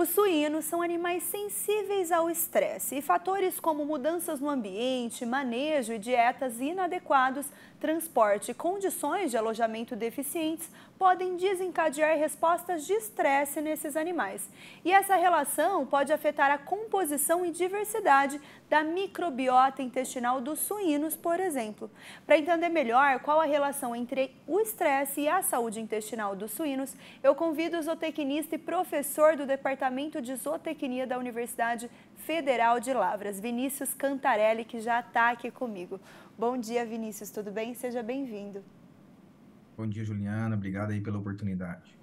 Os suínos são animais sensíveis ao estresse e fatores como mudanças no ambiente, manejo e dietas inadequados, transporte e condições de alojamento deficientes podem desencadear respostas de estresse nesses animais. E essa relação pode afetar a composição e diversidade da microbiota intestinal dos suínos, por exemplo. Para entender melhor qual a relação entre o estresse e a saúde intestinal dos suínos, eu convido o zootecnista e professor do Departamento de Zootecnia da Universidade Federal de Lavras, Vinícius Cantarelli, que já está aqui comigo. Bom dia, Vinícius, tudo bem? Seja bem-vindo. Bom dia, Juliana. Obrigado aí pela oportunidade.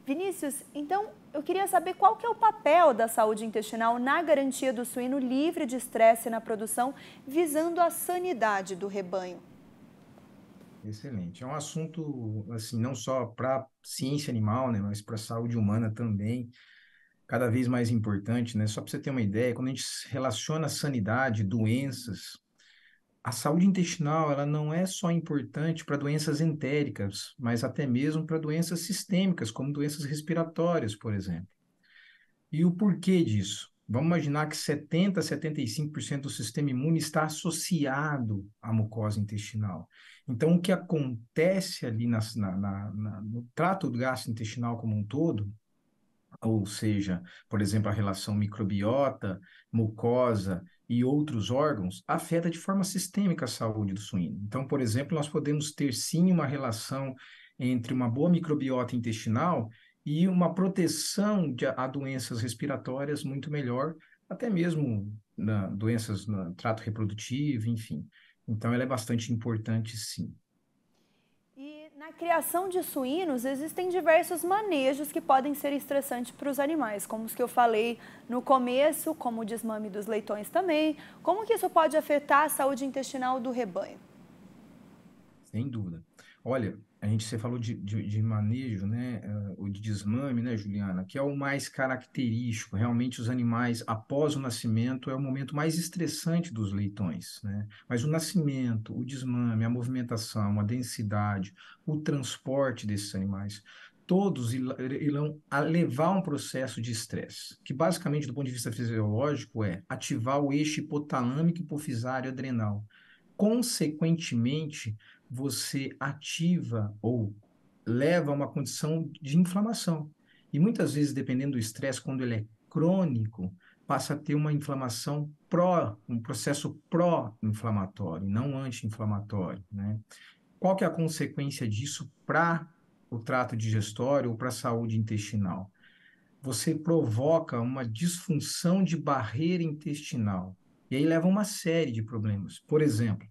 Vinícius, então eu queria saber qual que é o papel da saúde intestinal na garantia do suíno livre de estresse na produção, visando a sanidade do rebanho. Excelente. É um assunto, assim, não só para ciência animal, né, mas para a saúde humana também, cada vez mais importante, né? Só para você ter uma ideia, quando a gente relaciona sanidade, doenças, a saúde intestinal, ela não é só importante para doenças entéricas, mas até mesmo para doenças sistêmicas, como doenças respiratórias, por exemplo. E o porquê disso? Vamos imaginar que 70 a 75% do sistema imune está associado à mucosa intestinal. Então, o que acontece ali no trato gastrointestinal como um todo, ou seja, por exemplo, a relação microbiota, mucosa e outros órgãos, afeta de forma sistêmica a saúde do suíno. Então, por exemplo, nós podemos ter sim uma relação entre uma boa microbiota intestinal e uma proteção a doenças respiratórias muito melhor, até mesmo doenças no trato reprodutivo, enfim. Então, ela é bastante importante, sim. E na criação de suínos, existem diversos manejos que podem ser estressantes para os animais, como os que eu falei no começo, como o desmame dos leitões também. Como que isso pode afetar a saúde intestinal do rebanho? Sem dúvida. Olha, você falou de manejo, né, o de desmame, né, Juliana, que é o mais característico. Realmente, os animais, após o nascimento, é o momento mais estressante dos leitões, né? Mas o nascimento, o desmame, a movimentação, a densidade, o transporte desses animais, todos irão levar um processo de estresse, que basicamente, do ponto de vista fisiológico, é ativar o eixo hipotalâmico, hipofisário adrenal. Consequentemente, você ativa ou leva a uma condição de inflamação. E muitas vezes, dependendo do estresse, quando ele é crônico, passa a ter uma inflamação um processo pró-inflamatório, não anti-inflamatório, né? Qual que é a consequência disso para o trato digestório ou para a saúde intestinal? Você provoca uma disfunção de barreira intestinal. E aí leva a uma série de problemas. Por exemplo,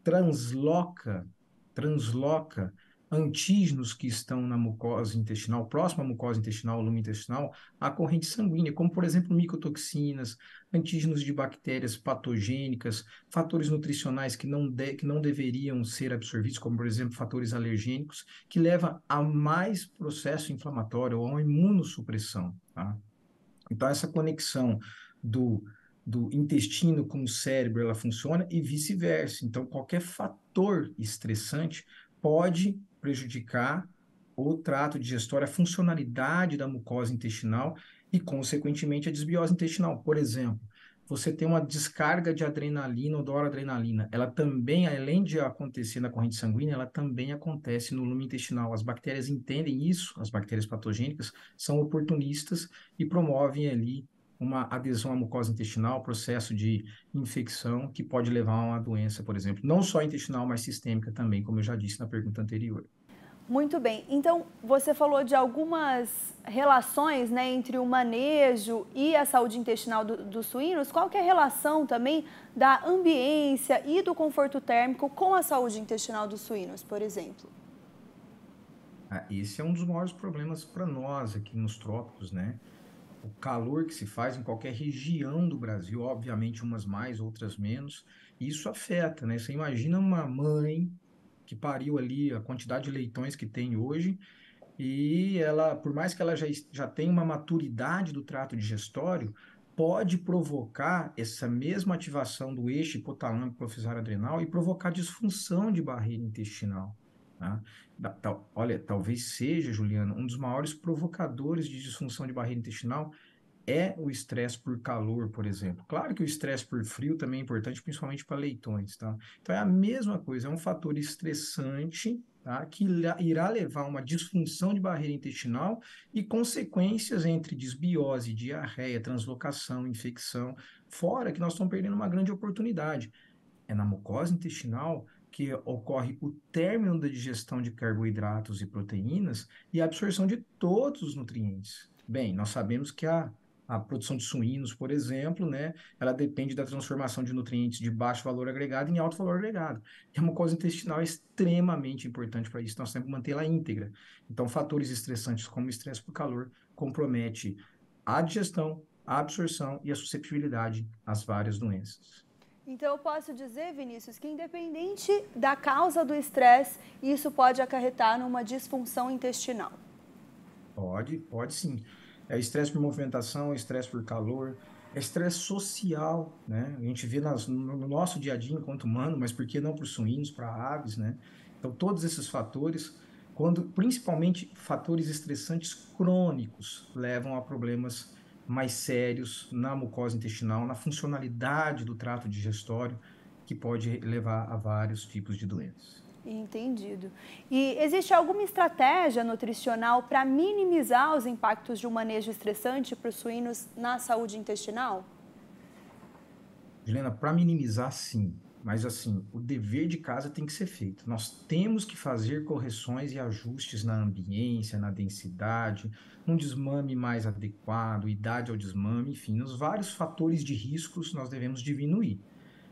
transloca, transloca antígenos que estão na mucosa intestinal, próximo à mucosa intestinal, lume intestinal, à corrente sanguínea, como, por exemplo, micotoxinas, antígenos de bactérias patogênicas, fatores nutricionais que não deveriam ser absorvidos, como, por exemplo, fatores alergênicos, que leva a mais processo inflamatório ou a uma imunossupressão, tá? Então, essa conexão do, do intestino com o cérebro, ela funciona e vice-versa. Então, qualquer fator estressante pode prejudicar o trato digestório, a funcionalidade da mucosa intestinal e, consequentemente, a desbiose intestinal. Por exemplo, você tem uma descarga de adrenalina ou noradrenalina. Ela também, além de acontecer na corrente sanguínea, ela também acontece no lume intestinal. As bactérias entendem isso, as bactérias patogênicas são oportunistas e promovem ali uma adesão à mucosa intestinal, processo de infecção que pode levar a uma doença, por exemplo, não só intestinal, mas sistêmica também, como eu já disse na pergunta anterior. Muito bem. Então, você falou de algumas relações, né, entre o manejo e a saúde intestinal dos suínos. Qual que é a relação também da ambiência e do conforto térmico com a saúde intestinal dos suínos, por exemplo? Esse é um dos maiores problemas para nós aqui nos trópicos, né? O calor que se faz em qualquer região do Brasil, obviamente umas mais, outras menos, e isso afeta, né? Você imagina uma mãe que pariu ali a quantidade de leitões que tem hoje, e ela, por mais que ela já tenha uma maturidade do trato digestório, pode provocar essa mesma ativação do eixo hipotalâmico hipofisário adrenal e provocar disfunção de barreira intestinal, tá? Olha, talvez seja, Juliana, um dos maiores provocadores de disfunção de barreira intestinal é o estresse por calor, por exemplo. Claro que o estresse por frio também é importante, principalmente para leitões, tá? Então é a mesma coisa, é um fator estressante, tá? Que irá levar a uma disfunção de barreira intestinal e consequências entre desbiose, diarreia, translocação, infecção, fora que nós estamos perdendo uma grande oportunidade. É na mucosa intestinal que ocorre o término da digestão de carboidratos e proteínas e a absorção de todos os nutrientes. Bem, nós sabemos que a produção de suínos, por exemplo, né, ela depende da transformação de nutrientes de baixo valor agregado em alto valor agregado. E a mucosa intestinal é extremamente importante para isso, nós temos que mantê-la íntegra. Então, fatores estressantes como o estresse por calor compromete a digestão, a absorção e a susceptibilidade às várias doenças. Então, eu posso dizer, Vinícius, que independente da causa do estresse, isso pode acarretar numa disfunção intestinal. Pode sim. É estresse por movimentação, é estresse por calor, é estresse social, né? A gente vê no nosso dia a dia enquanto humano, mas por que não para os suínos, para aves, né? Então, todos esses fatores, principalmente fatores estressantes crônicos, levam a problemas mais sérios na mucosa intestinal, na funcionalidade do trato digestório, que pode levar a vários tipos de doenças. Entendido. E existe alguma estratégia nutricional para minimizar os impactos de um manejo estressante para os suínos na saúde intestinal? Juliana, para minimizar, sim, mas assim, o dever de casa tem que ser feito. Nós temos que fazer correções e ajustes na ambiência, na densidade, um desmame mais adequado, idade ao desmame, enfim, nos vários fatores de riscos nós devemos diminuir.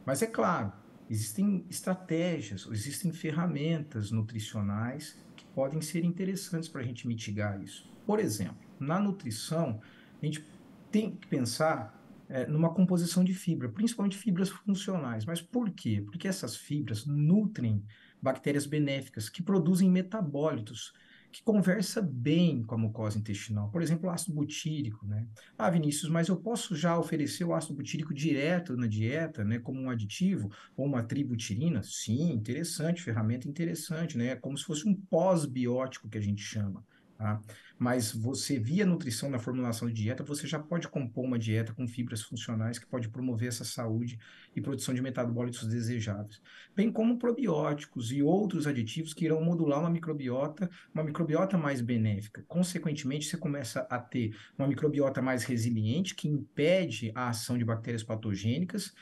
Mas é claro, existem estratégias, existem ferramentas nutricionais que podem ser interessantes para a gente mitigar isso. Por exemplo, na nutrição, a gente tem que pensar numa composição de fibra, principalmente fibras funcionais. Mas por quê? Porque essas fibras nutrem bactérias benéficas que produzem metabólitos que conversa bem com a mucosa intestinal. Por exemplo, o ácido butírico, né? Ah, Vinícius, mas eu posso já oferecer o ácido butírico direto na dieta, né, como um aditivo ou uma tributirina? Sim, interessante, ferramenta interessante, né? É como se fosse um pós-biótico que a gente chama. Tá? Mas você, via nutrição na formulação de dieta, você já pode compor uma dieta com fibras funcionais que pode promover essa saúde e produção de metabólitos desejáveis, bem como probióticos e outros aditivos que irão modular uma microbiota mais benéfica. Consequentemente, você começa a ter uma microbiota mais resiliente, que impede a ação de bactérias patogênicas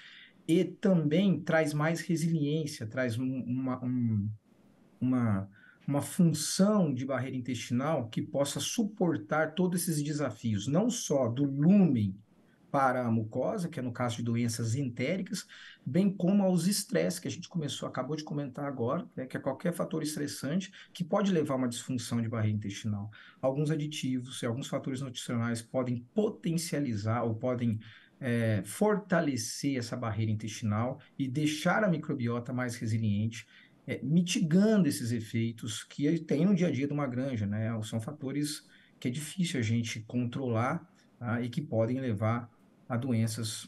e também traz mais resiliência, traz uma, uma função de barreira intestinal que possa suportar todos esses desafios, não só do lúmen para a mucosa, que é no caso de doenças entéricas, bem como aos estresses que a gente acabou de comentar agora, né, que é qualquer fator estressante que pode levar a uma disfunção de barreira intestinal. Alguns aditivos e alguns fatores nutricionais podem potencializar ou podem fortalecer essa barreira intestinal e deixar a microbiota mais resiliente, mitigando esses efeitos que tem no dia a dia de uma granja, né? São fatores que é difícil a gente controlar, tá? E que podem levar a doenças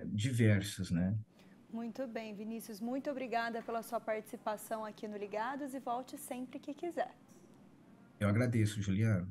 diversas, né? Muito bem, Vinícius, muito obrigada pela sua participação aqui no Ligados e volte sempre que quiser. Eu agradeço, Juliana.